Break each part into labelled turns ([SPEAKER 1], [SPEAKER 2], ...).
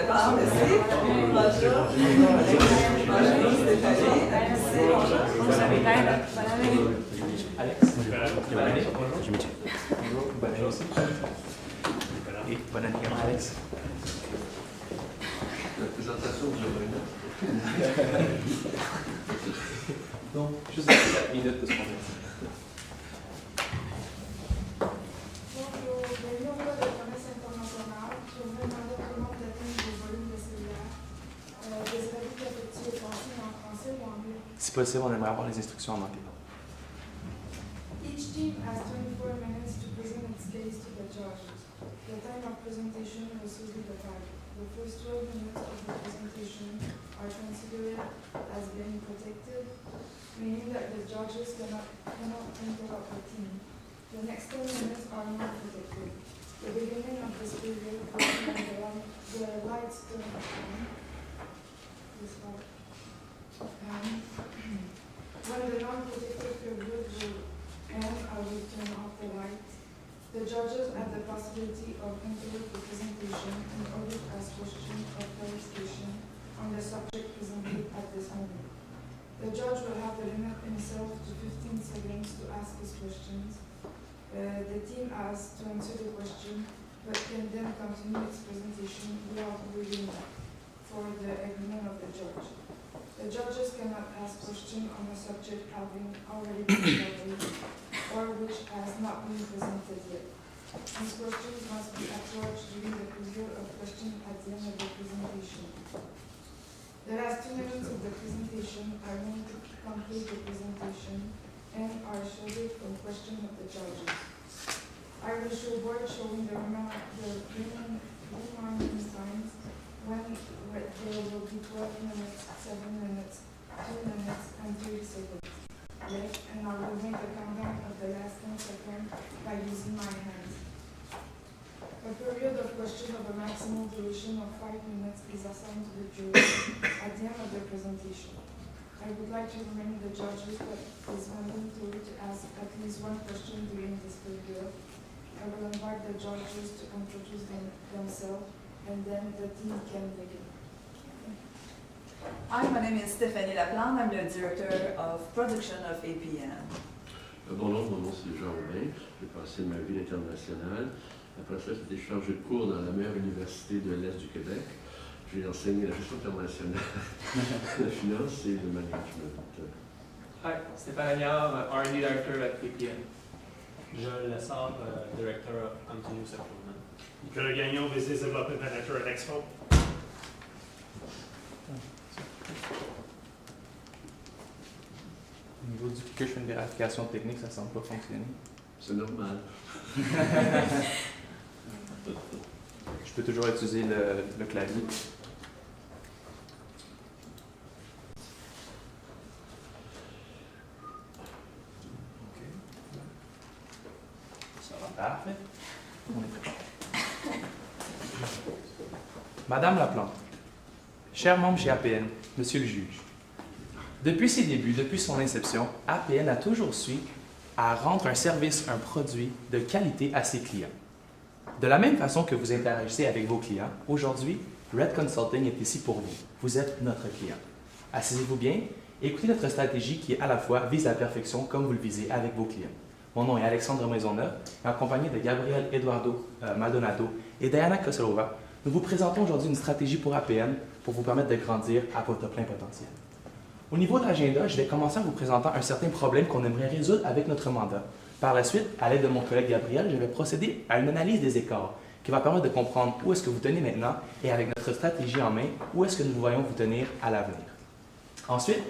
[SPEAKER 1] départ. Merci. Bonjour. Bonjour, Stéphanie. Merci.
[SPEAKER 2] Bonjour. Alex. Bonne année. Je me tiens. Bonjour. Bonne année aussi. Et bonne année, Alex.
[SPEAKER 3] La présentation dure une
[SPEAKER 2] Donc, juste 4 minutes de ce qu'on fait.
[SPEAKER 4] Bonjour, bienvenue au cours de promesse internationale. Je vous demander comment d'atteindre le volume de cellulaire. Désirez-vous qu'effectuer les consignes en français ou en anglais?
[SPEAKER 2] Si possible, on aimerait avoir les instructions en anglais.
[SPEAKER 4] Each team has 24 minutes to present its case to the judges. The time of presentation will soon be defined. The first 12 minutes of the presentation are considered as being protected, meaning that the judges cannot interrupt the team. The next 10 minutes are not protected. The beginning of this period is when the lights turn on. This light. When the non-protected period will end, I will turn off the light. The judges have the possibility of interrupt the presentation in order to ask questions or clarification on the subject presented at this moment. The judge will have to limit himself to 15 seconds to ask his questions. The team has to answer the question, but can then continue its presentation without waiting for the agreement of the judge. The judges cannot ask questions on a subject having already been decided or which has not been presented yet. These questions must be approached during the period of questions at the end of the presentation. The last 2 minutes of the presentation are meant to complete the presentation and are shielded from questions of the judges. I will show board showing the remaining times when there will be 12 minutes, 7 minutes, 2 minutes, and 30 seconds left, and I will make a countdown of the last 10 seconds by using my hands. A period of question of a maximum duration of 5 minutes is assigned to the jury at the end of the presentation. I would like to remind the judges that it is mandatory to ask at least one question during this period. I will invite the judges to introduce themselves, and then the team can begin.
[SPEAKER 1] Hi, my name is Stephanie Laplante. I'm the Director of Production of APN.
[SPEAKER 3] Bonjour, mon nom c'est Jean Aubin. J'ai passé ma vie à l'international. Après ça, j'ai été chargé de cours dans la meilleure université de l'Est du Québec. J'ai enseigné la gestion internationale, la finance et le management.
[SPEAKER 5] Hi, Stéphane Agnard, R&D Director at APN. Joël Lessard, Director of Continuous Improvement.
[SPEAKER 6] Nicolas Gagnon, Business Development Manager at Expo.
[SPEAKER 2] Au niveau du que je fais une vérification technique, ça ne semble pas fonctionner.
[SPEAKER 3] C'est normal.
[SPEAKER 2] Je peux toujours utiliser le clavier. OK. Ça va parfait. On est prêt. Madame Laplante, chers membres chez APN, Monsieur le juge, depuis ses débuts, depuis son inception, APN a toujours su à rendre un service, un produit de qualité à ses clients. De la même façon que vous interagissez avec vos clients, aujourd'hui, Red Consulting est ici pour vous. Vous êtes notre client. Asseyez-vous bien et écoutez notre stratégie qui, à la fois, vise la perfection comme vous le visez avec vos clients. Mon nom est Alexandre Maisonneuve et en compagnie de Gabriel Eduardo Maldonado et Diana Koselova, nous vous présentons aujourd'hui une stratégie pour APN pour vous permettre de grandir à votre plein potentiel. Au niveau de l'agenda, je vais commencer en vous présentant un certain problème qu'on aimerait résoudre avec notre mandat. Par la suite, à l'aide de mon collègue Gabriel, je vais procéder à une analyse des écarts qui va permettre de comprendre où est-ce que vous tenez maintenant et avec notre stratégie en main, où est-ce que nous voyons vous tenir à l'avenir. Ensuite,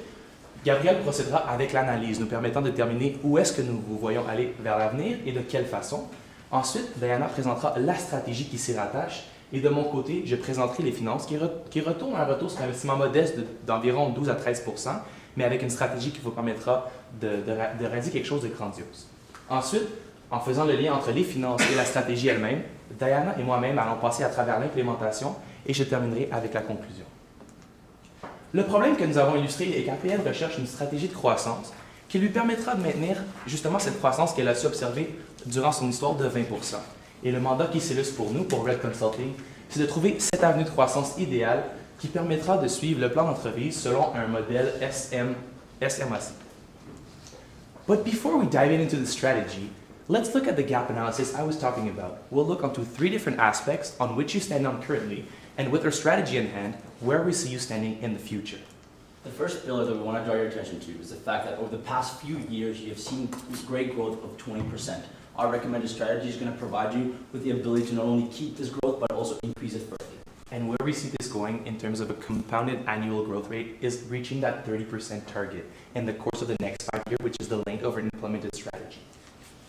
[SPEAKER 2] Gabriel procédera avec l'analyse, nous permettant de déterminer où est-ce que nous vous voyons aller vers l'avenir et de quelle façon. Ensuite, Diana présentera la stratégie qui s'y rattache. Et de mon côté, je présenterai les finances qui retournent un retour sur investissement modeste d'environ 12 à 13 %, mais avec une stratégie qui vous permettra de réaliser quelque chose de grandiose. Ensuite, en faisant le lien entre les finances et la stratégie elle-même, Diana et moi-même allons passer à travers l'implémentation et je terminerai avec la conclusion. Le problème que nous avons illustré est qu'APN recherche une stratégie de croissance qui lui permettra de maintenir justement cette croissance qu'elle a su observer durant son histoire de 20 %. Et le mandat qui s'illustre pour nous, pour Red Consulting, c'est de trouver cette avenue de croissance idéale qui permettra de suivre le plan d'entreprise selon un modèle SMAC. But before we dive into the strategy, let's look at the gap analysis I was talking about. We'll look onto 3 different aspects on which you stand on currently, and with our strategy in hand, where we see you standing in the future.
[SPEAKER 7] The first pillar that we want to draw your attention to is the fact that over the past few years, you have seen great growth of 20%. Our recommended strategy is going to provide you with the ability to not only keep this growth, but also increase it further.
[SPEAKER 2] And where we see this going in terms of a compounded annual growth rate is reaching that 30% target in the course of the next 5 years, which is the length of our implemented strategy.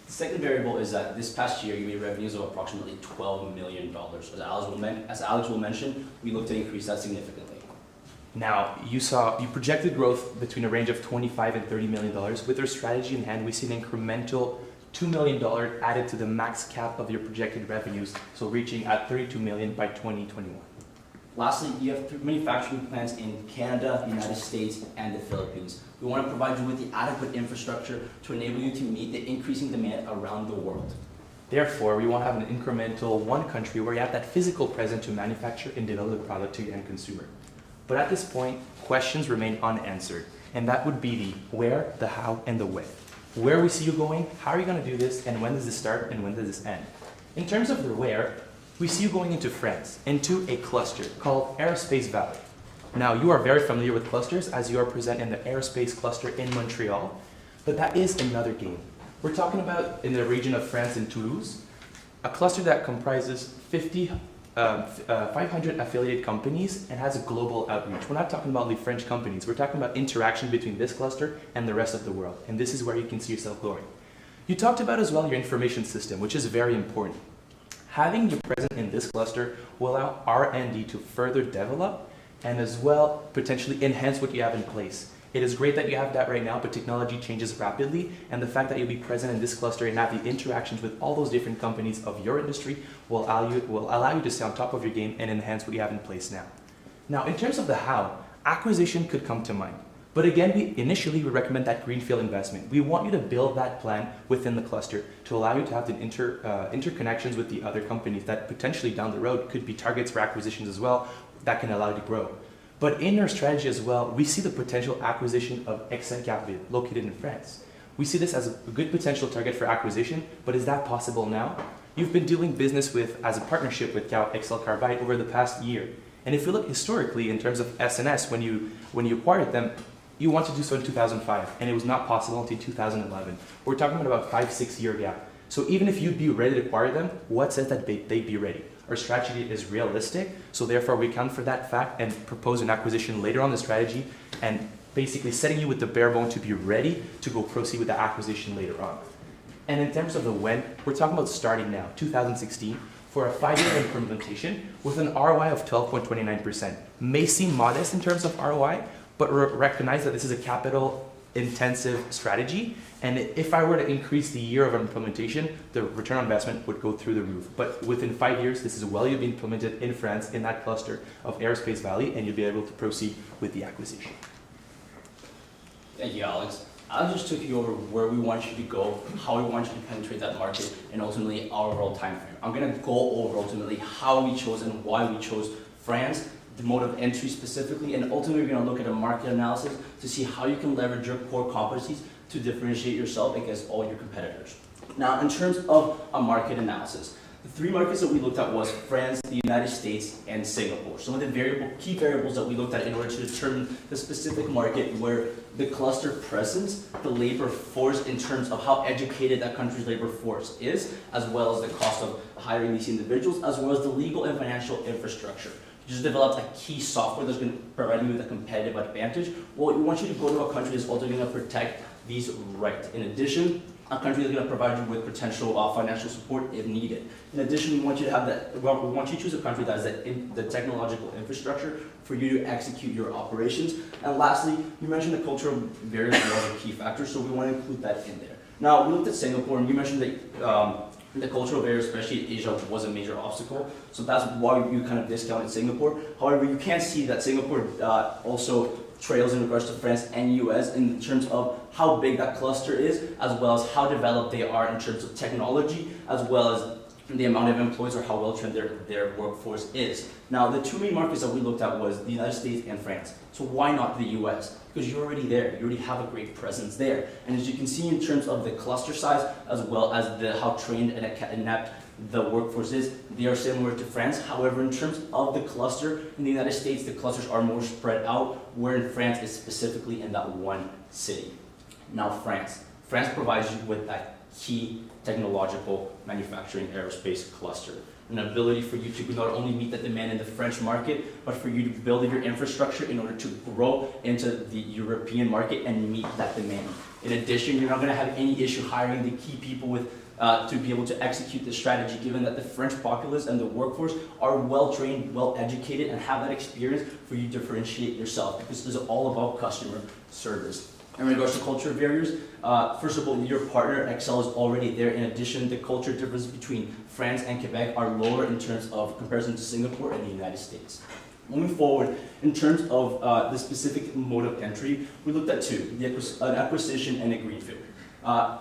[SPEAKER 7] The second variable is that this past year, you made revenues of approximately $12 million. As Alex will mention, we look to increase that significantly.
[SPEAKER 2] Now, you projected growth between a range of $25 and $30 million. With our strategy in hand, we see an incremental $2 million added to the max cap of your projected revenues, so reaching at $32 million by 2021.
[SPEAKER 7] Lastly, you have manufacturing plants in Canada, the United States, and the Philippines. We want to provide you with the adequate infrastructure to enable you to meet the increasing demand around the world.
[SPEAKER 2] Therefore, we want to have an incremental one country where you have that physical presence to manufacture and develop the product to the end consumer. But at this point, questions remain unanswered, and that would be the where, the how, and the when. Where we see you going, how are you going to do this, and when does this start, and when does this end? In terms of the where, we see you going into France, into a cluster called Aerospace Valley. Now, you are very familiar with clusters as you are present in the aerospace cluster in Montreal, but that is another game. We're talking about in the region of France in Toulouse, a cluster that comprises 500 affiliated companies and has a global outreach. We're not talking about the French companies. We're talking about interaction between this cluster and the rest of the world. And this is where you can see yourself going. You talked about as well your information system, which is very important. Having you present in this cluster will allow R&D to further develop and as well potentially enhance what you have in place. It is great that you have that right now, but technology changes rapidly, and the fact that you'll be present in this cluster and have the interactions with all those different companies of your industry will allow you to stay on top of your game and enhance what you have in place now. Now, in terms of the how, acquisition could come to mind. But again, initially we recommend that greenfield investment. We want you to build that plan within the cluster to allow you to have the interconnections with the other companies that potentially down the road could be targets for acquisitions as well that can allow you to grow. But in our strategy as well, we see the potential acquisition of Excel Carville, located in France. We see this as a good potential target for acquisition, but is that possible now? You've been doing business as a partnership with Excel Carville over the past year. And if you look historically in terms of SNS, when you acquired them, you want to do so in 2005, and it was not possible until 2011. We're talking about 5-6 year gap. So even if you'd be ready to acquire them, what says that they'd be ready? Our strategy is realistic, so therefore we account for that fact and propose an acquisition later on the strategy and basically setting you with the bare bone to be ready to go proceed with the acquisition later on. And in terms of the when, we're talking about starting now, 2016, for a 5-year implementation with an ROI of 12.29%. May seem modest in terms of ROI, but recognize that this is a capital intensive strategy, and if I were to increase the year of implementation, the return on investment would go through the roof. But within 5 years, this is well you'll be implemented in France in that cluster of Aerospace Valley, and you'll be able to proceed with the acquisition.
[SPEAKER 7] Thank you, Alex. I just took you over where we want you to go, how we want you to penetrate that market, and ultimately our overall time frame. I'm going to go over ultimately how we chose and why we chose France, the mode of entry specifically, and ultimately we're going to look at a market analysis to see how you can leverage your core competencies to differentiate yourself against all your competitors. Now, in terms of a market analysis, the 3 markets that we looked at was France, the United States, and Singapore. Some of the key variables that we looked at in order to determine the specific market were the cluster presence, the labor force in terms of how educated that country's labor force is, as well as the cost of hiring these individuals, as well as the legal and financial infrastructure. Just developed a key software that's going to provide you with a competitive advantage. Well, we want you to go to a country that's also going to protect these rights. In addition, a country that's going to provide you with potential financial support if needed. In addition, we want you to have that. We want you to choose a country that has the technological infrastructure for you to execute your operations. And lastly, you mentioned the cultural variance was a key factor, so we want to include that in there. Now, we looked at Singapore, and you mentioned that the cultural barrier, especially in Asia, was a major obstacle. So that's why you kind of discounted Singapore. However, you can see that Singapore also trails in regards to France and US in terms of how big that cluster is, as well as how developed they are in terms of technology, as well as the amount of employees or how well trained their workforce is. Now, the two main markets that we looked at was the United States and France. So why not the US? Because you're already there. You already have a great presence there. And as you can see in terms of the cluster size, as well as how trained and inept the workforce is, they are similar to France. However, in terms of the cluster, in the United States, the clusters are more spread out, where in France it's specifically in that one city. Now, France. France provides you with that key technological manufacturing aerospace cluster. An ability for you to not only meet the demand in the French market, but for you to build your infrastructure in order to grow into the European market and meet that demand. In addition, you're not going to have any issue hiring the key people with to be able to execute this strategy, given that the French populace and the workforce are well-trained, well-educated, and have that experience for you to differentiate yourself, because this is all about customer service. In regards to culture barriers, first of all, your partner, Excel, is already there. In addition, the culture difference between France and Quebec are lower in terms of comparison to Singapore and the United States. Moving forward, in terms of the specific mode of entry, we looked at two, an acquisition and a greenfield.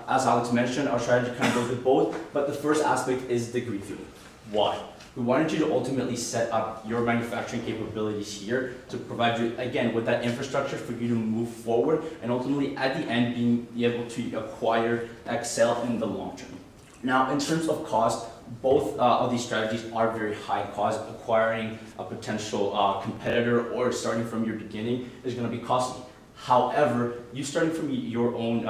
[SPEAKER 7] As Alex mentioned, our strategy kind of goes with both, but the first aspect is the greenfield. Why? We wanted you to ultimately set up your manufacturing capabilities here to provide you, again, with that infrastructure for you to move forward and ultimately at the end being able to acquire Excel in the long term. Now, in terms of cost, both of these strategies are very high cost. Acquiring a potential competitor or starting from your beginning is going to be costly. However, you starting from your own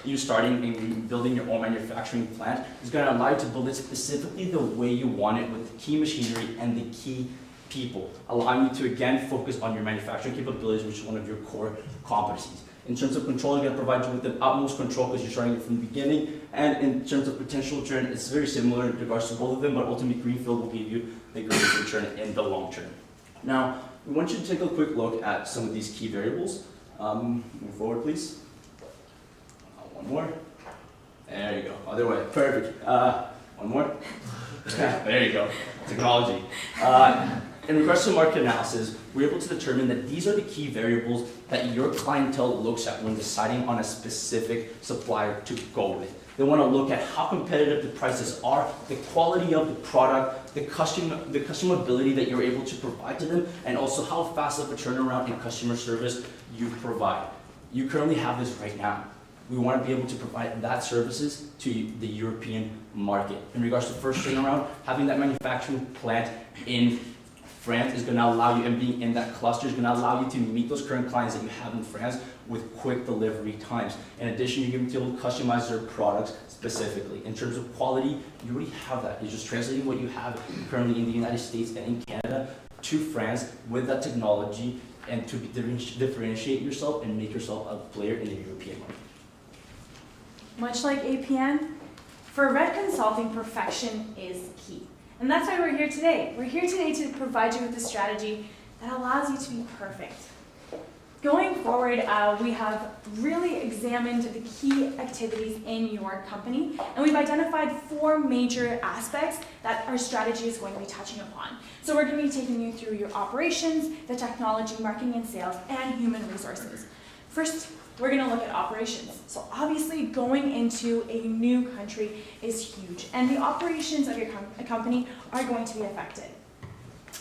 [SPEAKER 7] and building your own manufacturing plant is going to allow you to build it specifically the way you want it, with the key machinery and the key people, allowing you to again focus on your manufacturing capabilities, which is one of your core competencies. In terms of control, it's going to provide you with the utmost control because you're starting from the beginning. And in terms of potential return, it's very similar in regards to both of them, but ultimately greenfield will give you the greatest return in the long term. Now, we want you to take a quick look at some of these key variables. Move forward, please. One more. There you go. Other way. Perfect. One more. There you go. Technology. In regards to market analysis, we're able to determine that these are the key variables that your clientele looks at when deciding on a specific supplier to go with. They want to look at how competitive the prices are, the quality of the product, the customability that you're able to provide to them, and also how fast of a turnaround in customer service you provide. You currently have this right now. We want to be able to provide that services to the European market. In regards to first turnaround, having that manufacturing plant in France is going to allow you, and being in that cluster is going to allow you to meet those current clients that you have in France with quick delivery times. In addition, you're going to be able to customize their products specifically. In terms of quality, you already have that. You're just translating what you have currently in the United States and in Canada to France with that technology, and to differentiate yourself and make yourself a player in the European market.
[SPEAKER 8] Much like APN, for Red Consulting, perfection is key. And that's why we're here today. We're here today to provide you with a strategy that allows you to be perfect. Going forward, we have really examined the key activities in your company, and we've identified 4 major aspects that our strategy is going to be touching upon. So we're going to be taking you through your operations, the technology, marketing and sales, and human resources. First, we're going to look at operations. So obviously going into a new country is huge, and the operations of your company are going to be affected.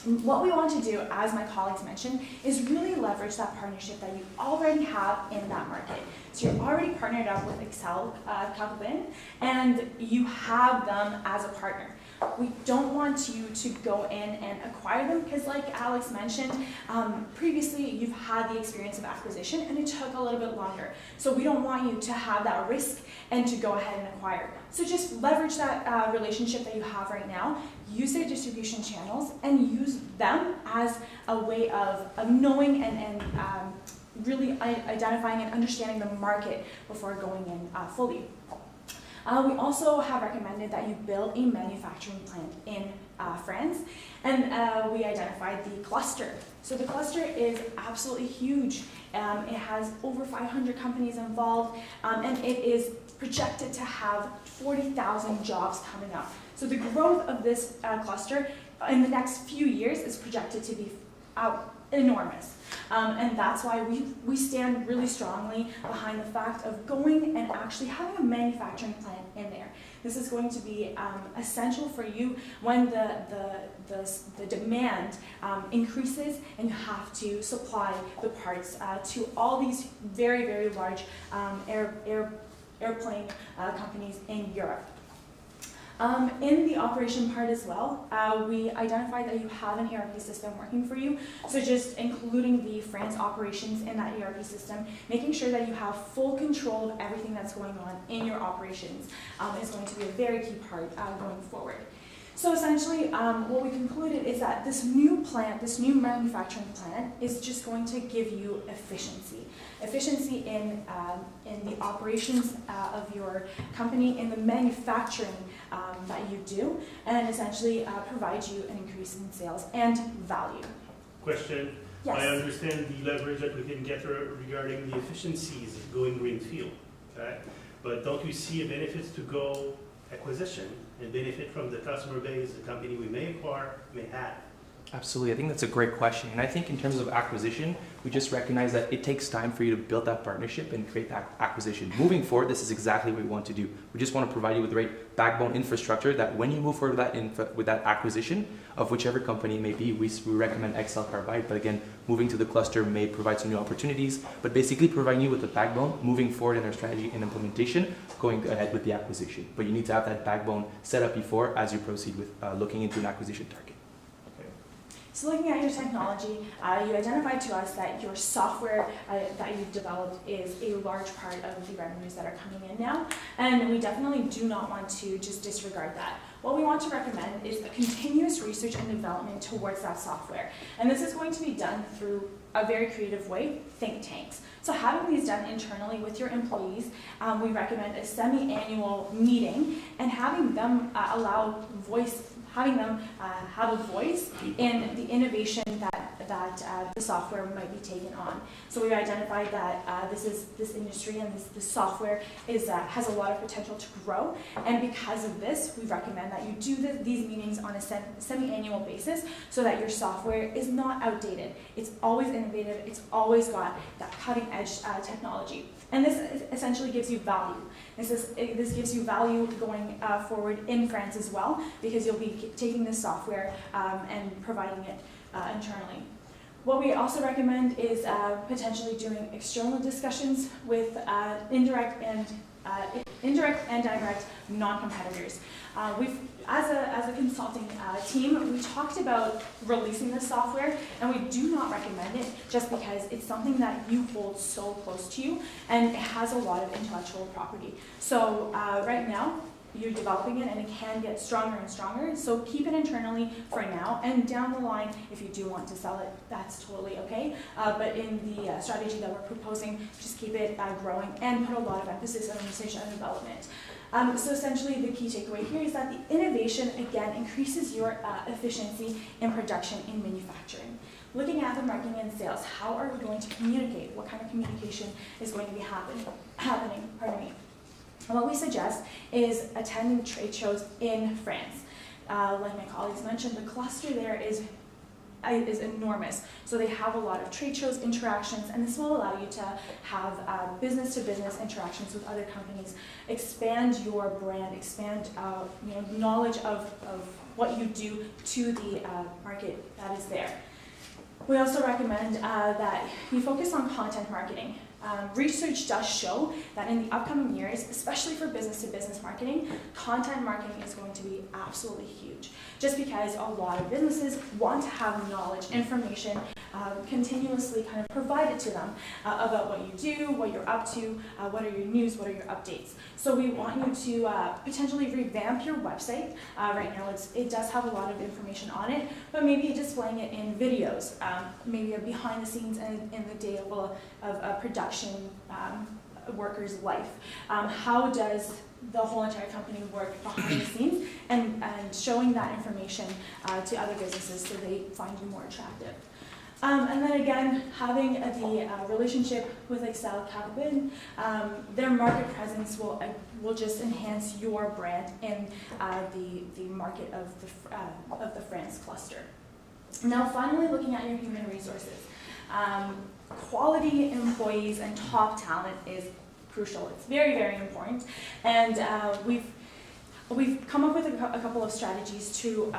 [SPEAKER 8] What we want to do, as my colleagues mentioned, is really leverage that partnership that you already have in that market. So you're already partnered up with Excel, and you have them as a partner. We don't want you to go in and acquire them because, like Alex mentioned, previously you've had the experience of acquisition and it took a little bit longer. So we don't want you to have that risk and to go ahead and acquire. So just leverage that relationship that you have right now, use their distribution channels, and use them as a way of knowing and really identifying and understanding the market before going in fully. We also have recommended that you build a manufacturing plant in France, and we identified the cluster. So the cluster is absolutely huge. It has over 500 companies involved, and it is projected to have 40,000 jobs coming up. So the growth of this cluster in the next few years is projected to be enormous. And that's why we stand really strongly behind the fact of going and actually having a manufacturing plant in there. This is going to be essential for you when the demand increases and you have to supply the parts to all these very, very large airplane companies in Europe. In the operation part as well, we identified that you have an ERP system working for you. So just including the France operations in that ERP system, making sure that you have full control of everything that's going on in your operations is going to be a very key part going forward. So essentially, what we concluded is that this new plant, this new manufacturing plant, is just going to give you efficiency. Efficiency in the operations of your company, in the manufacturing that you do, and essentially provide you an increase in sales and value.
[SPEAKER 6] Question.
[SPEAKER 8] Yes.
[SPEAKER 6] I understand the leverage that we can get regarding the efficiencies going greenfield, okay? But don't you see a benefit to go acquisition and benefit from the customer base the company we may acquire may have?
[SPEAKER 2] Absolutely. I think that's a great question. And I think in terms of acquisition, we just recognize that it takes time for you to build that partnership and create that acquisition. Moving forward, this is exactly what we want to do. We just want to provide you with the right backbone infrastructure that when you move forward with that acquisition of whichever company it may be, we recommend Excel Carbide. But again, moving to the cluster may provide some new opportunities, but basically providing you with the backbone, moving forward in our strategy and implementation, going ahead with the acquisition. But you need to have that backbone set up before as you proceed with looking into an acquisition target.
[SPEAKER 8] So looking at your technology, you identified to us that your software that you've developed is a large part of the revenues that are coming in now, and we definitely do not want to just disregard that. What we want to recommend is the continuous research and development towards that software, and this is going to be done through a very creative way, think tanks. So having these done internally with your employees, we recommend a semi-annual meeting and having them have a voice in the innovation that the software might be taken on. So we've identified that this industry and this software has a lot of potential to grow, and because of this, we recommend that you do these meetings on a semi-annual basis so that your software is not outdated. It's always innovative. It's always got that cutting-edge technology, and this essentially gives you value. This gives you value going forward in France as well, because you'll be taking this software and providing it internally. What we also recommend is potentially doing external discussions with indirect and direct non-competitors. As a consulting team, we talked about releasing this software, and we do not recommend it just because it's something that you hold so close to you, and it has a lot of intellectual property. So right now, you're developing it, and it can get stronger and stronger. So keep it internally for now, and down the line, if you do want to sell it, that's totally okay. But in the strategy that we're proposing, just keep it growing and put a lot of emphasis on research and development. So essentially, the key takeaway here is that the innovation, again, increases your efficiency in production in manufacturing. Looking at the marketing and sales, how are we going to communicate? What kind of communication is going to be happening? And what we suggest is attending trade shows in France. Like my colleagues mentioned, the cluster there is enormous. So they have a lot of trade shows, interactions, and this will allow you to have business-to-business interactions with other companies, expand your brand, expand knowledge of what you do to the market that is there. We also recommend that you focus on content marketing. Research does show that in the upcoming years, especially for business-to-business marketing, content marketing is going to be absolutely huge. Just because a lot of businesses want to have knowledge, information, continuously kind of provided to them about what you do, what you're up to, what are your news, what are your updates. So we want you to potentially revamp your website. Right now it does have a lot of information on it, but maybe displaying it in videos, maybe a behind the scenes in the day of a production worker's life. How does the whole entire company work behind the scenes, and showing that information to other businesses so they find you more attractive. And then again, having the relationship with Excel Carbide, their market presence will just enhance your brand in the market of the France cluster. Now, finally, looking at your human resources. Quality employees and top talent is crucial. It's very, very important. And we've we've come up with a couple of strategies to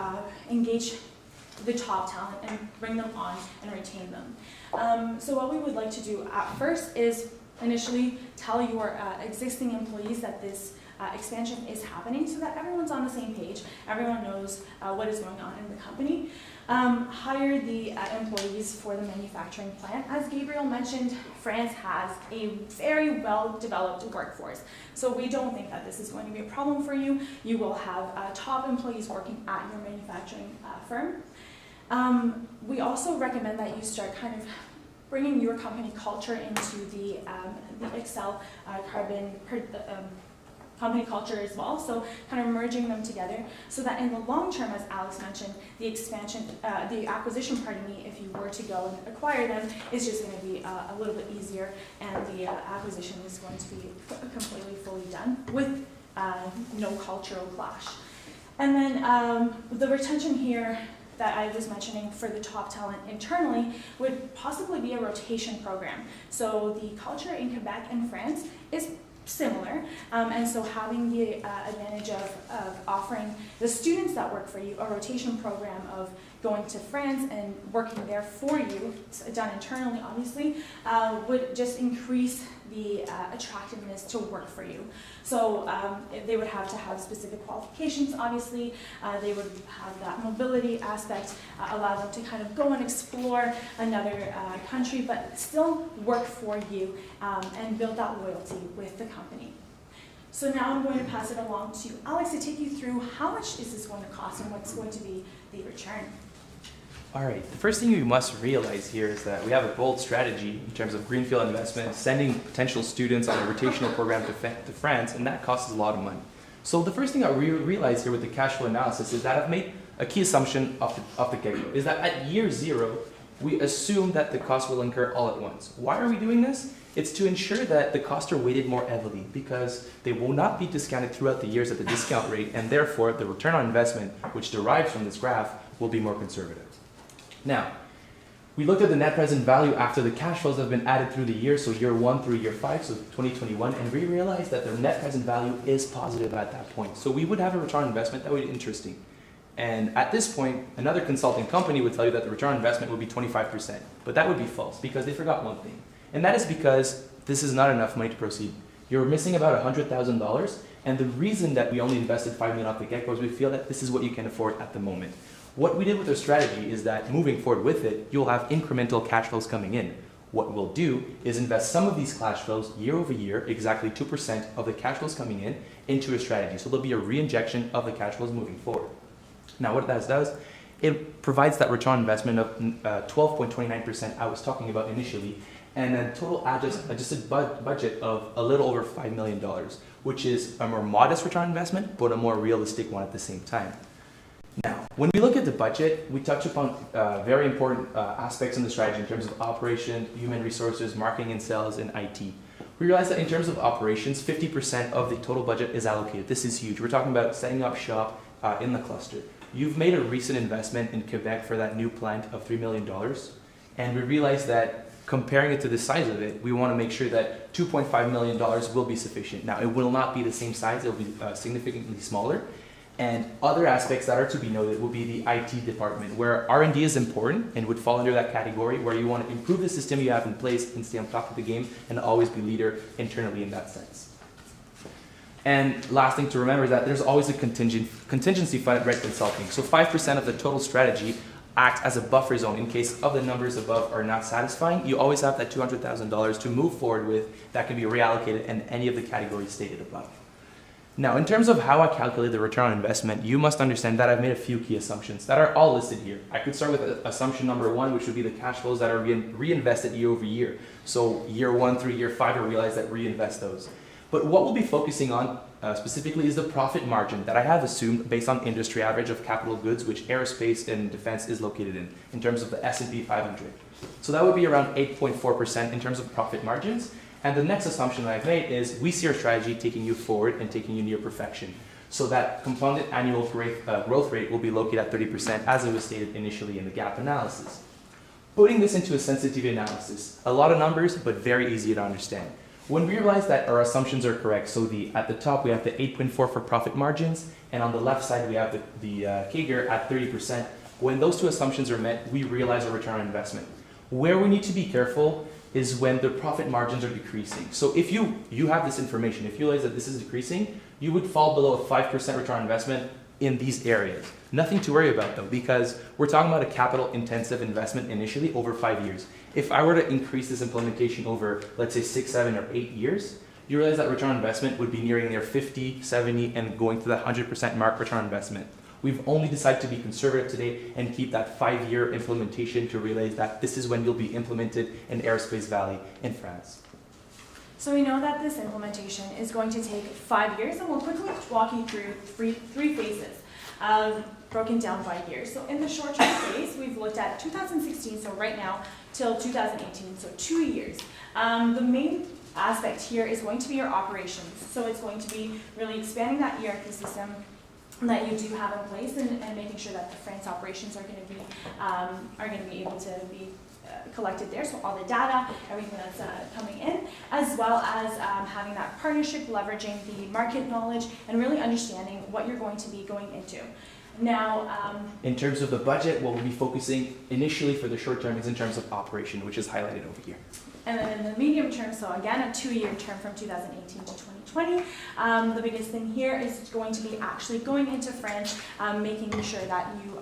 [SPEAKER 8] engage the top talent and bring them on and retain them. So what we would like to do at first is initially tell your existing employees that this expansion is happening so that everyone's on the same page, everyone knows what is going on in the company. Hire the employees for the manufacturing plant. As Gabriel mentioned, France has a very well-developed workforce, so we don't think that this is going to be a problem for you. You will have top employees working at your manufacturing firm. We also recommend that you start kind of bringing your company culture into the Excel company culture as well, so kind of merging them together so that in the long term, as Alex mentioned, the acquisition, if you were to go and acquire them, is just going to be a little bit easier, and the acquisition is going to be completely fully done with no cultural clash. And then the retention here that I was mentioning for the top talent internally would possibly be a rotation program. So the culture in Quebec and France is similar, and so having the advantage of offering the students that work for you a rotation program of going to France and working there for you, done internally obviously, would just increase the attractiveness to work for you. So they would have to have specific qualifications, obviously. They would have that mobility aspect, allow them to kind of go and explore another country, but still work for you and build that loyalty with the company. So now I'm going to pass it along to Alex to take you through how much is this going to cost and what's going to be the return.
[SPEAKER 2] All right, the first thing you must realize here is that we have a bold strategy in terms of greenfield investment, sending potential students on a rotational program to France, and that costs a lot of money. So the first thing I realize here with the cash flow analysis is that I've made a key assumption off the get-go, is that at year 0, we assume that the cost will incur all at once. Why are we doing this? It's to ensure that the costs are weighted more heavily because they will not be discounted throughout the years at the discount rate, and therefore the return on investment, which derives from this graph, will be more conservative. Now, we looked at the net present value after the cash flows have been added through the year, so year 1 through year 5, so 2021, and we realized that the net present value is positive at that point. So we would have a return on investment that would be interesting. And at this point, another consulting company would tell you that the return on investment would be 25%, but that would be false because they forgot one thing. And that is because this is not enough money to proceed. You're missing about $100,000, and the reason that we only invested $5 million off the get-go is we feel that this is what you can afford at the moment. What we did with our strategy is that moving forward with it, you'll have incremental cash flows coming in. What we'll do is invest some of these cash flows year over year, exactly 2% of the cash flows coming in, into a strategy. So there'll be a reinjection of the cash flows moving forward. Now what that does, it provides that return on investment of 12.29% I was talking about initially, and a total adjusted budget of a little over $5 million, which is a more modest return on investment, but a more realistic one at the same time. Now, when we look at the budget, we touch upon very important aspects in the strategy in terms of operation, human resources, marketing and sales, and IT. We realize that in terms of operations, 50% of the total budget is allocated. This is huge. We're talking about setting up shop in the cluster. You've made a recent investment in Quebec for that new plant of $3 million, and we realize that comparing it to the size of it, we want to make sure that $2.5 million will be sufficient. Now, it will not be the same size. It will be significantly smaller. And other aspects that are to be noted will be the IT department, where R&D is important and would fall under that category, where you want to improve the system you have in place and stay on top of the game and always be leader internally in that sense. And last thing to remember is that there's always a contingency fund at Red Consulting. So 5% of the total strategy acts as a buffer zone in case of the numbers above are not satisfying. You always have that $200,000 to move forward with that can be reallocated in any of the categories stated above. Now, in terms of how I calculate the return on investment, you must understand that I've made a few key assumptions that are all listed here. I could start with assumption number 1, which would be the cash flows that are reinvested year over year. So year 1 through year 5, I realize that reinvest those. But what we'll be focusing on specifically is the profit margin that I have assumed based on industry average of capital goods, which aerospace and defense is located in terms of the S&P 500. So that would be around 8.4% in terms of profit margins. And the next assumption that I've made is we see our strategy taking you forward and taking you near perfection. So that compounded annual growth rate will be located at 30% as it was stated initially in the gap analysis. Putting this into a sensitivity analysis, a lot of numbers, but very easy to understand. When we realize that our assumptions are correct, so at the top we have the 8.4 for profit margins, and on the left side we have the CAGR at 30%. When those two assumptions are met, we realize our return on investment. Where we need to be careful is when the profit margins are decreasing. So if you have this information, if you realize that this is decreasing, you would fall below a 5% return on investment in these areas. Nothing to worry about though, because we're talking about a capital intensive investment initially over 5 years. If I were to increase this implementation over, let's say 6, 7, or 8 years, you realize that return on investment would be nearing their 50, 70, and going to that 100% mark return on investment. We've only decided to be conservative today and keep that 5-year implementation to realize that this is when you'll be implemented in Aerospace Valley in France.
[SPEAKER 8] So we know that this implementation is going to take 5 years, and we'll quickly walk you through three phases, broken down by years. So in the short-term phase, we've looked at 2016, so right now, till 2018, so 2 years. The main aspect here is going to be your operations. So it's going to be really expanding that ERP system that you do have in place, and making sure that the France operations are going to be able to be collected there, so all the data, everything that's coming in, as well as having that partnership, leveraging the market knowledge, and really understanding what you're going to be going into. Now,
[SPEAKER 2] in terms of the budget, what we'll be focusing initially for the short term is in terms of operation, which is highlighted over here.
[SPEAKER 8] And then in the medium term, so again, a 2-year term from 2018 to 2020, the biggest thing here is going to be actually going into France, making sure that you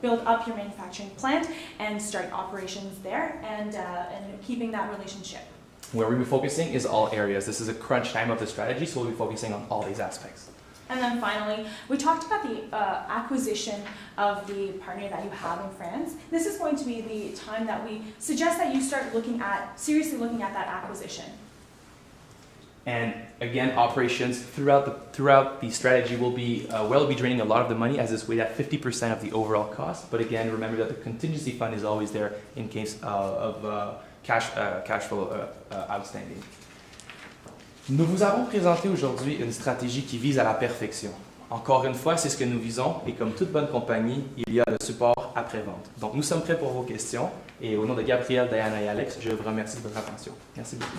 [SPEAKER 8] build up your manufacturing plant and start operations there, and keeping that relationship.
[SPEAKER 2] Where we'll be focusing is all areas. This is a crunch time of the strategy, so we'll be focusing on all these aspects.
[SPEAKER 8] And then finally, we talked about the acquisition of the partner that you have in France. This is going to be the time that we suggest that you start seriously looking at that acquisition.
[SPEAKER 2] And again, operations throughout the strategy will be draining a lot of the money, as it's weighed at 50% of the overall cost. But again, remember that the contingency fund is always there in case of cash flow outstanding. Nous vous avons présenté aujourd'hui une stratégie qui vise à la perfection. Encore une fois, c'est ce que nous visons, et comme toute bonne compagnie, il y a le support après-vente. Donc nous sommes prêts pour vos questions, et au nom de Gabriel, Diana et Alex, je vous remercie de votre attention. Merci beaucoup.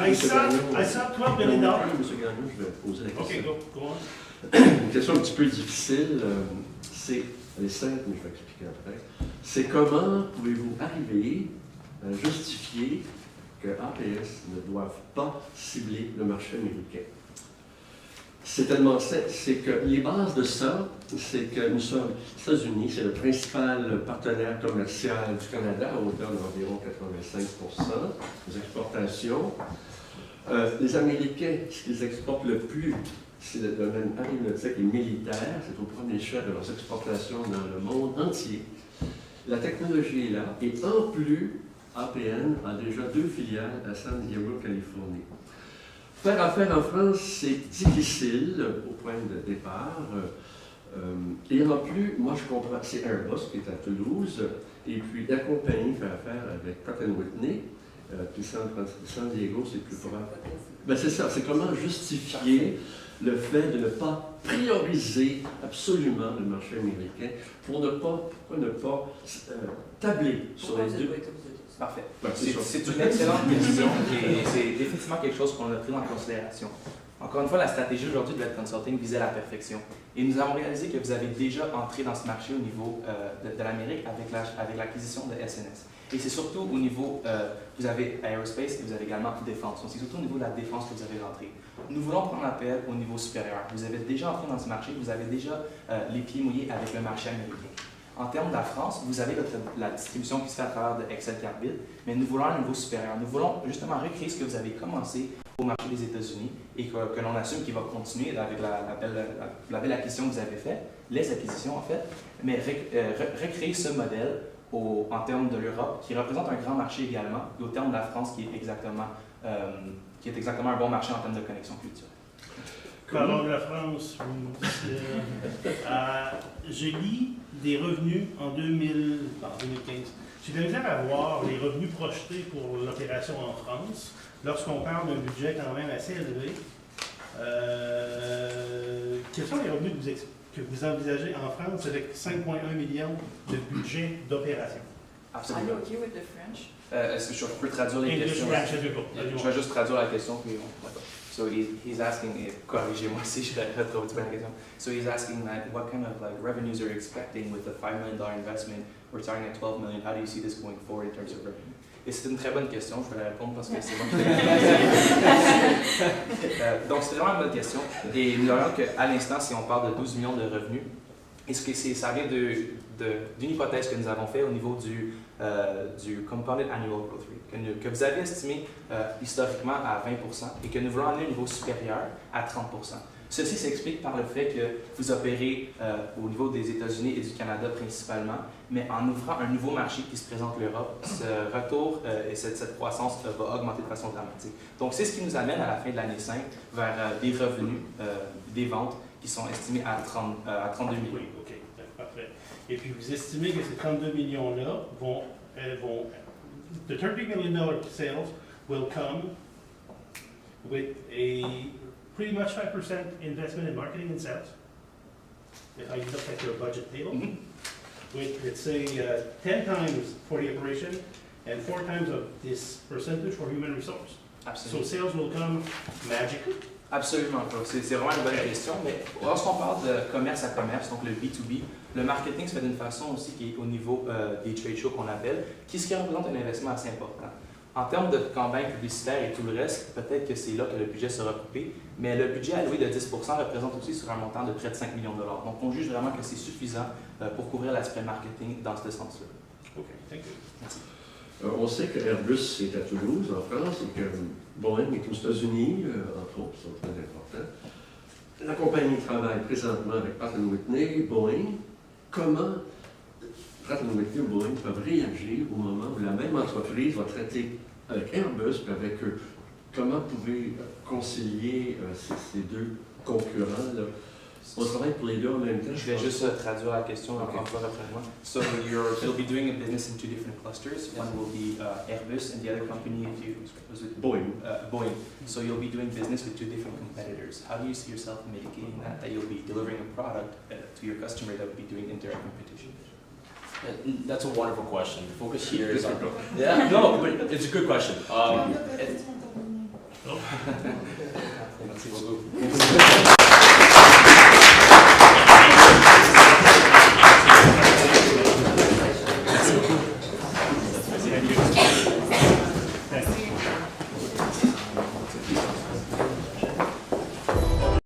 [SPEAKER 6] I saw $12 million.
[SPEAKER 3] Monsieur Gagnon, je vais poser la question.
[SPEAKER 6] Okay, go on.
[SPEAKER 3] Une question un petit peu difficile, elle est simple, mais je vais expliquer après. C'est comment pouvez-vous arriver à justifier que APS ne doivent pas cibler le marché américain? C'est tellement simple, c'est que les bases de ça, c'est que nous sommes, les États-Unis, c'est le principal partenaire commercial du Canada à hauteur d'environ 85% des exportations. Les Américains, ce qu'ils exportent le plus, c'est le domaine aéronautique et militaire, c'est au premier chef de leurs exportations dans le monde entier. La technologie est là, et en plus, APN a déjà 2 filiales à San Diego, Californie. Faire affaire en France, c'est difficile au point de départ. Et en plus, moi je comprends, c'est Airbus qui est à Toulouse, et puis la compagnie fait affaire avec Pratt & Whitney, puis San Diego, c'est plus probable. Ben c'est ça, c'est comment justifier le fait de ne pas prioriser absolument le marché américain pour ne pas tabler sur les deux.
[SPEAKER 2] Parfait.
[SPEAKER 3] Ben,
[SPEAKER 2] c'est une excellente question, et c'est définitivement quelque chose qu'on a pris en considération. Encore une fois, la stratégie aujourd'hui de Red Consulting visait la perfection. Et nous avons réalisé que vous avez déjà entré dans ce marché au niveau de l'Amérique avec l'acquisition de SNS. Et c'est surtout au niveau, vous avez Aerospace et vous avez également Défense. Donc c'est surtout au niveau de la défense que vous avez rentré. Nous voulons prendre l'appel au niveau supérieur. Vous avez déjà entré dans ce marché, vous avez déjà les pieds mouillés avec le marché américain. En termes de la France, vous avez la distribution qui se fait à travers de Excel Carbide, mais nous voulons un niveau supérieur. Nous voulons justement recréer ce que vous avez commencé au marché des États-Unis et que l'on assume qu'il va continuer avec la belle acquisition que vous avez faite, les acquisitions en fait, mais recréer ce modèle en termes de l'Europe, qui représente un grand marché également, et au terme de la France, qui est exactement un bon marché en termes de connexion culturelle.
[SPEAKER 6] Parlons de la France. Je lis des revenus en 2015. J'ai de la misère à voir les revenus projetés pour l'opération en France lorsqu'on parle d'un budget quand même assez élevé. Quels sont les revenus que vous que vous envisagez en France avec 5,1 millions de budget d'opération.
[SPEAKER 1] Are you
[SPEAKER 2] Absolument.
[SPEAKER 1] okay with the French?
[SPEAKER 2] Est-ce que je peux traduire les
[SPEAKER 6] English,
[SPEAKER 2] questions?
[SPEAKER 6] French, as you go.
[SPEAKER 2] Je vais juste traduire la question, puis on va. So he's asking, corrigez-moi si je retrouve la question. So he's asking that what kind of like revenues are you expecting with a $5 million investment? We're starting at 12 million. How do you see this going forward in terms of revenue? Et c'est une très bonne question, je vais la répondre parce que c'est moi qui donc c'est vraiment une bonne question. Et nous voyons qu'à l'instant, si on parle de 12 millions de revenus, est-ce que ça vient d'une hypothèse que nous avons faite au niveau du Compounded Annual Growth Rate, que vous avez estimé historiquement à 20% et que nous voulons amener à un niveau supérieur à 30%. Ceci s'explique par le fait que vous opérez au niveau des États-Unis et du Canada principalement, mais en ouvrant un nouveau marché qui se présente l'Europe, ce retour et cette croissance va augmenter de façon dramatique. Donc c'est ce qui nous amène à la fin de l'année 5 vers des revenus, des ventes qui sont estimés à 32 millions.
[SPEAKER 6] Oui, OK, parfait. Et puis vous estimez que ces 32 millions-là vont the $30 million sales will come with a pretty much 5% investment in marketing and sales. If I look at your budget table, with, let's say, 10 times for the operation and 4 times of this percentage for human resource.
[SPEAKER 2] Absolument.
[SPEAKER 6] So sales will come magically.
[SPEAKER 2] Absolument pas. C'est vraiment une bonne question, mais lorsqu'on parle de commerce à commerce, donc le B2B, le marketing se fait d'une façon aussi qui est au niveau des trade shows qu'on appelle, ce qui représente un investissement assez important. En termes de campagne publicitaire et tout le reste, peut-être que c'est là que le budget sera coupé, mais le budget alloué de 10% représente aussi sur un montant de près de 5 millions de dollars. Donc on juge vraiment que c'est suffisant pour couvrir l'aspect marketing dans ce sens-là.
[SPEAKER 6] OK, thank you.
[SPEAKER 2] Merci.
[SPEAKER 3] On sait que Airbus est à Toulouse, en France, et que Boeing est aux États-Unis, entre autres, qui sont très importants. La compagnie travaille présentement avec Pratt & Whitney, Boeing. Comment Pratt & Whitney ou Boeing peuvent réagir au moment où la même entreprise va traiter avec Airbus et avec eux? Comment pouvez-vous concilier ces deux concurrents-là? On travaille pour les deux en même temps.
[SPEAKER 2] Je vais juste traduire la question encore après moi. So you'll be doing a business in two different clusters. One will be Airbus, and the other company, was it
[SPEAKER 3] Boeing.
[SPEAKER 2] Boeing. So you'll be doing business with two different competitors. How do you see yourself mitigating that? That you'll be delivering a product to your customer that will be doing indirect competition.
[SPEAKER 7] That's a wonderful question. The focus here is on...
[SPEAKER 3] Difficult.
[SPEAKER 7] Yeah, no, but it's a good question.
[SPEAKER 2] Merci beaucoup.